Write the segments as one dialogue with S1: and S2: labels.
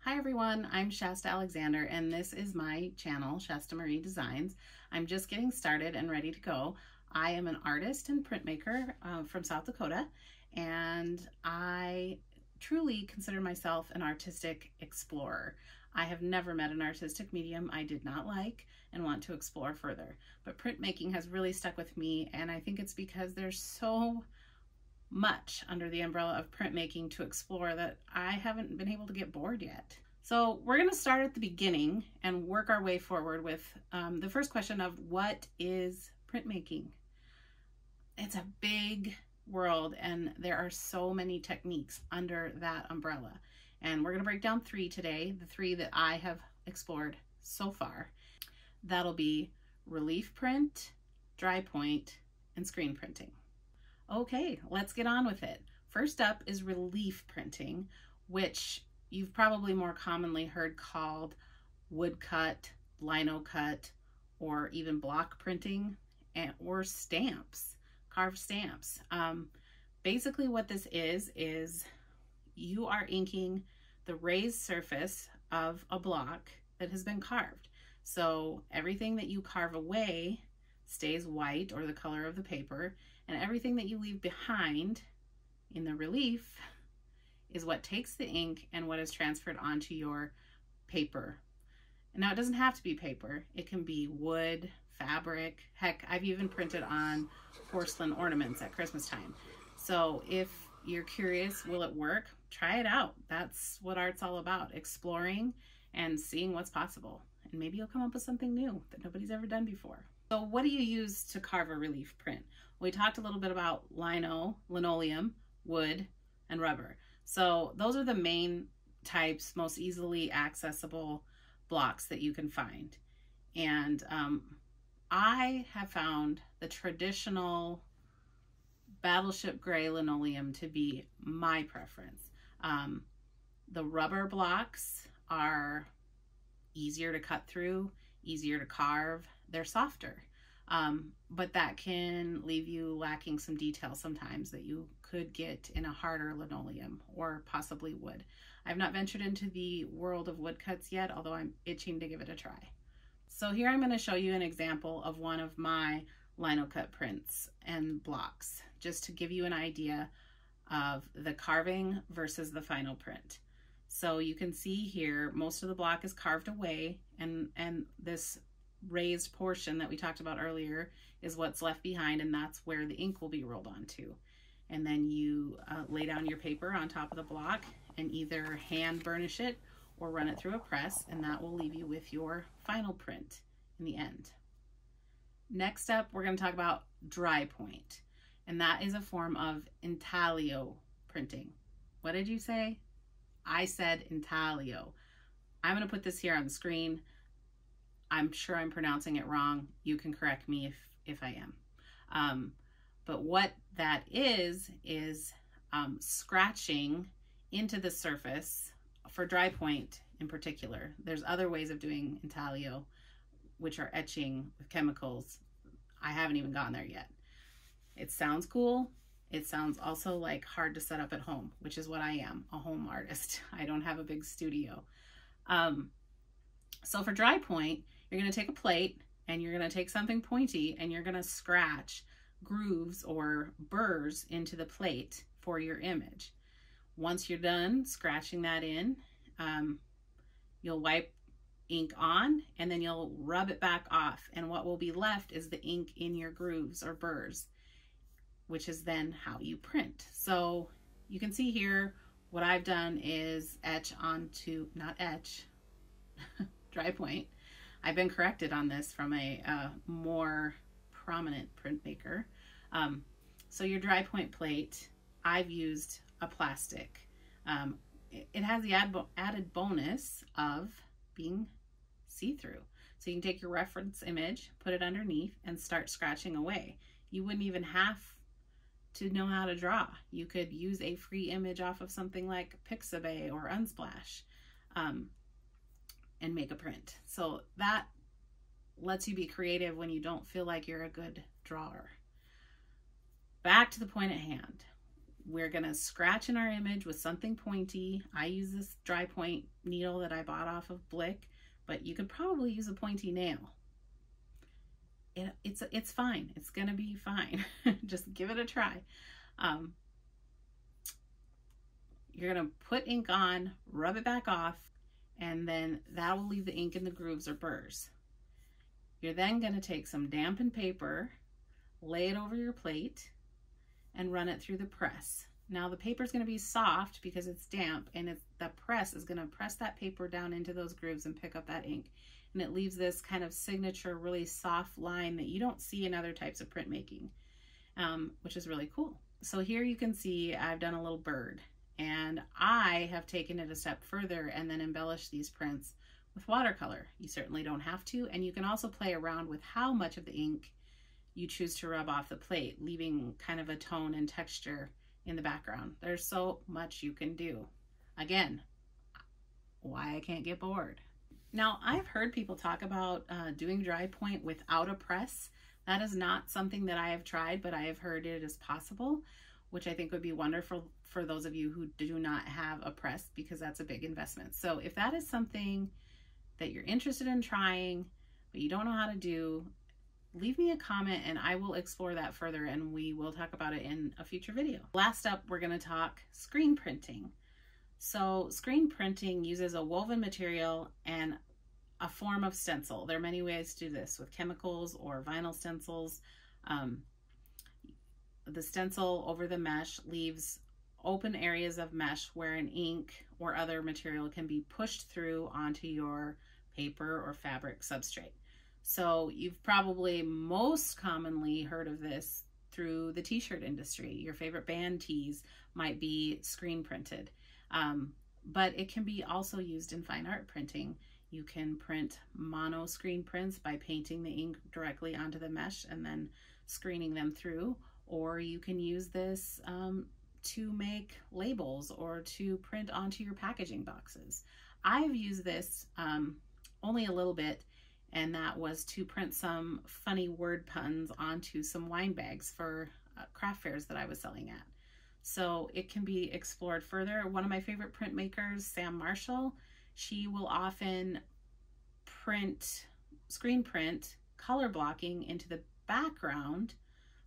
S1: Hi everyone, I'm Shasta Alexander and this is my channel, Shasta Marie Designs. I'm just getting started and ready to go. I am an artist and printmaker from South Dakota, and I truly consider myself an artistic explorer. I have never met an artistic medium I did not like and want to explore further. But printmaking has really stuck with me, and I think it's because there's so much under the umbrella of printmaking to explore that I haven't been able to get bored yet. So we're going to start at the beginning and work our way forward with the first question of what is printmaking? It's a big world and there are so many techniques under that umbrella. And we're going to break down three today, the three that I have explored so far. That'll be relief print, dry point, and screen printing. Okay, let's get on with it. First up is relief printing, which you've probably more commonly heard called woodcut, lino cut, or even block printing, or stamps, carved stamps. Basically what this is you are inking the raised surface of a block that has been carved. So everything that you carve away stays white, or the color of the paper, and everything that you leave behind in the relief is what takes the ink and what is transferred onto your paper. And now it doesn't have to be paper. It can be wood, fabric. Heck, I've even printed on porcelain ornaments at Christmas time. So if you're curious, will it work? Try it out. That's what art's all about, exploring and seeing what's possible. And maybe you'll come up with something new that nobody's ever done before. So what do you use to carve a relief print? We talked a little bit about linoleum, wood, and rubber. So those are the main types, most easily accessible blocks that you can find. And I have found the traditional battleship gray linoleum to be my preference. The rubber blocks are easier to cut through, easier to carve. They're softer, but that can leave you lacking some detail sometimes that you could get in a harder linoleum or possibly wood. I've not ventured into the world of woodcuts yet, although I'm itching to give it a try. So here I'm going to show you an example of one of my lino cut prints and blocks, just to give you an idea of the carving versus the final print. So you can see here, most of the block is carved away, and this raised portion that we talked about earlier is what's left behind, and that's where the ink will be rolled onto. And then you lay down your paper on top of the block and either hand burnish it or run it through a press, and that will leave you with your final print in the end. Next up, we're going to talk about dry point, and that is a form of intaglio printing. What did you say? I said intaglio. I'm going to put this here on the screen. I'm sure I'm pronouncing it wrong. You can correct me if I am. But what that is scratching into the surface for dry point in particular. There's other ways of doing intaglio, which are etching with chemicals. I haven't even gotten there yet. It sounds cool. It sounds also like hard to set up at home, which is what I am, a home artist. I don't have a big studio. So for dry point, you're going to take a plate and you're going to take something pointy and you're going to scratch grooves or burrs into the plate for your image. Once you're done scratching that in, you'll wipe ink on and then you'll rub it back off. And what will be left is the ink in your grooves or burrs, which is then how you print. So you can see here, what I've done is etch onto, not etch, dry point. I've been corrected on this from a more prominent printmaker. So your dry point plate, I've used a plastic. It has the added bonus of being see-through. So you can take your reference image, put it underneath, and start scratching away. You wouldn't even have to know how to draw. You could use a free image off of something like Pixabay or Unsplash and make a print. So that lets you be creative when you don't feel like you're a good drawer. Back to the point at hand. We're gonna scratch in our image with something pointy. I use this dry point needle that I bought off of Blick, but you could probably use a pointy nail. It's fine. It's gonna be fine. Just give it a try. You're gonna put ink on, rub it back off, and then that will leave the ink in the grooves or burrs. You're then gonna take some dampened paper, lay it over your plate, and run it through the press. Now the paper is going to be soft because it's damp, and the press is going to press that paper down into those grooves and pick up that ink. And it leaves this kind of signature, really soft line that you don't see in other types of printmaking, which is really cool. So here you can see I've done a little bird, and I have taken it a step further and then embellished these prints with watercolor. You certainly don't have to, and you can also play around with how much of the ink you choose to rub off the plate, leaving kind of a tone and texture in the background. There's so much you can do. Again, why I can't get bored. Now, I've heard people talk about doing dry point without a press. That is not something that I have tried, but I have heard it is possible, which I think would be wonderful for those of you who do not have a press, because that's a big investment. So if that is something that you're interested in trying, but you don't know how to do, leave me a comment and I will explore that further, and we will talk about it in a future video. Last up, we're going to talk screen printing. So screen printing uses a woven material and a form of stencil. There are many ways to do this with chemicals or vinyl stencils. The stencil over the mesh leaves open areas of mesh where an ink or other material can be pushed through onto your paper or fabric substrate. So you've probably most commonly heard of this through the t-shirt industry. Your favorite band tees might be screen printed, but it can be also used in fine art printing. You can print mono screen prints by painting the ink directly onto the mesh and then screening them through, or you can use this to make labels or to print onto your packaging boxes. I've used this only a little bit, and that was to print some funny word puns onto some wine bags for craft fairs that I was selling at. So it can be explored further. One of my favorite printmakers, Sam Marshall, she will often screen print color blocking into the background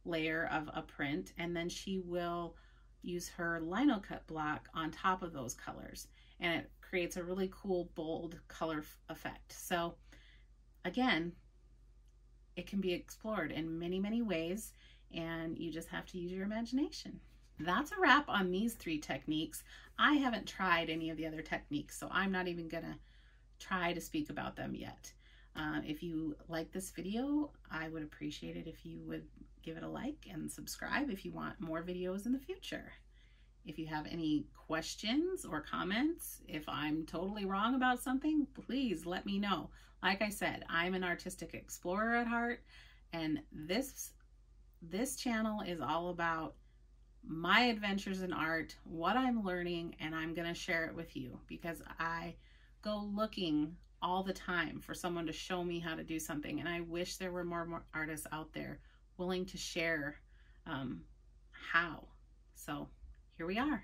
S1: layer of a print, and then she will use her lino cut block on top of those colors, and it creates a really cool bold color effect. So again, it can be explored in many, many ways, and you just have to use your imagination. That's a wrap on these 3 techniques. I haven't tried any of the other techniques, so I'm not even gonna try to speak about them yet. If you like this video, I would appreciate it if you would give it a like and subscribe if you want more videos in the future. If you have any questions or comments, if I'm totally wrong about something, please let me know. Like I said, I'm an artistic explorer at heart, and this channel is all about my adventures in art, what I'm learning, and I'm going to share it with you because I go looking all the time for someone to show me how to do something, and I wish there were more artists out there willing to share how. So here we are.